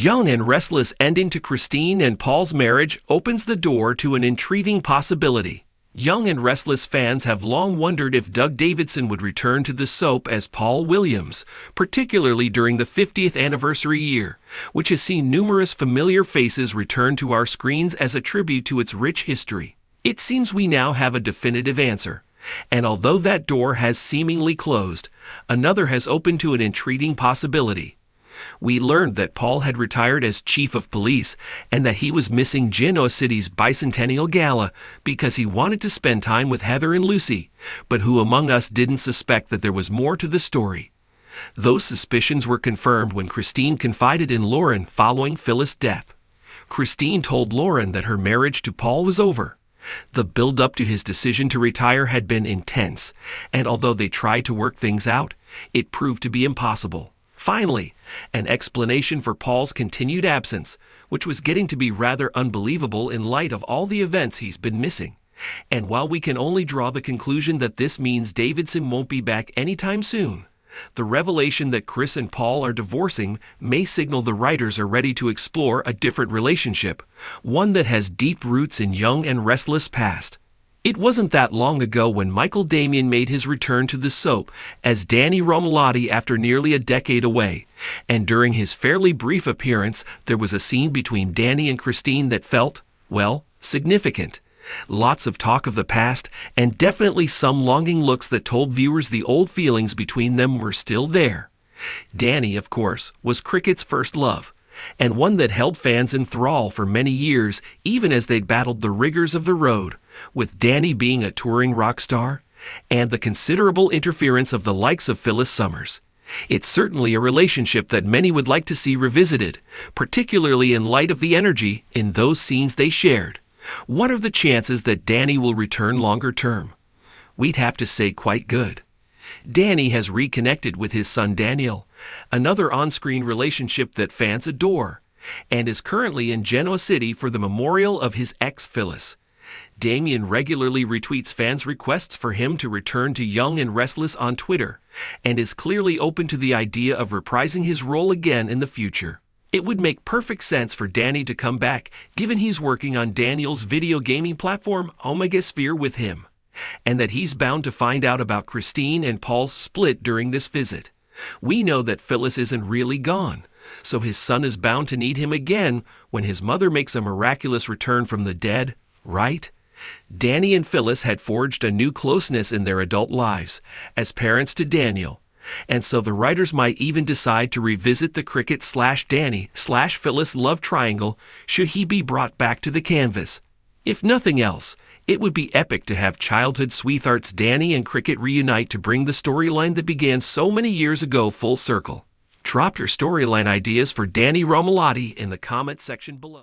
Young and Restless ending to Christine and Paul's marriage opens the door to an intriguing possibility. Young and Restless fans have long wondered if Doug Davidson would return to the soap as Paul Williams, particularly during the 50th anniversary year, which has seen numerous familiar faces return to our screens as a tribute to its rich history. It seems we now have a definitive answer, and although that door has seemingly closed, another has opened to an intriguing possibility. We learned that Paul had retired as chief of police and that he was missing Genoa City's bicentennial gala because he wanted to spend time with Heather and Lucy, but who among us didn't suspect that there was more to the story? Those suspicions were confirmed when Christine confided in Lauren following Phyllis' death. Christine told Lauren that her marriage to Paul was over. The build-up to his decision to retire had been intense, and although they tried to work things out, it proved to be impossible. Finally, an explanation for Paul's continued absence, which was getting to be rather unbelievable in light of all the events he's been missing. And while we can only draw the conclusion that this means Davidson won't be back anytime soon, the revelation that Chris and Paul are divorcing may signal the writers are ready to explore a different relationship, one that has deep roots in Young and Restless past. It wasn't that long ago when Michael Damian made his return to the soap as Danny Romalotti after nearly a decade away, and during his fairly brief appearance, there was a scene between Danny and Christine that felt, well, significant. Lots of talk of the past, and definitely some longing looks that told viewers the old feelings between them were still there. Danny, of course, was cricket's first love, and one that held fans in thrall for many years, even as they'd battled the rigors of the road, with Danny being a touring rock star, and the considerable interference of the likes of Phyllis Summers. It's certainly a relationship that many would like to see revisited, particularly in light of the energy in those scenes they shared. What are the chances that Danny will return longer term? We'd have to say quite good. Danny has reconnected with his son Daniel, another on-screen relationship that fans adore, and is currently in Genoa City for the memorial of his ex Phyllis. Damian regularly retweets fans' requests for him to return to Young and Restless on Twitter, and is clearly open to the idea of reprising his role again in the future. It would make perfect sense for Danny to come back, given he's working on Daniel's video gaming platform Omega Sphere with him, and that he's bound to find out about Christine and Paul's split during this visit. We know that Phyllis isn't really gone, so his son is bound to need him again when his mother makes a miraculous return from the dead, right? Danny and Phyllis had forged a new closeness in their adult lives as parents to Daniel, and so the writers might even decide to revisit the Cricket/Danny/Phyllis love triangle should he be brought back to the canvas. If nothing else, it would be epic to have childhood sweethearts Danny and Cricket reunite to bring the storyline that began so many years ago full circle. Drop your storyline ideas for Danny Romalotti in the comment section below.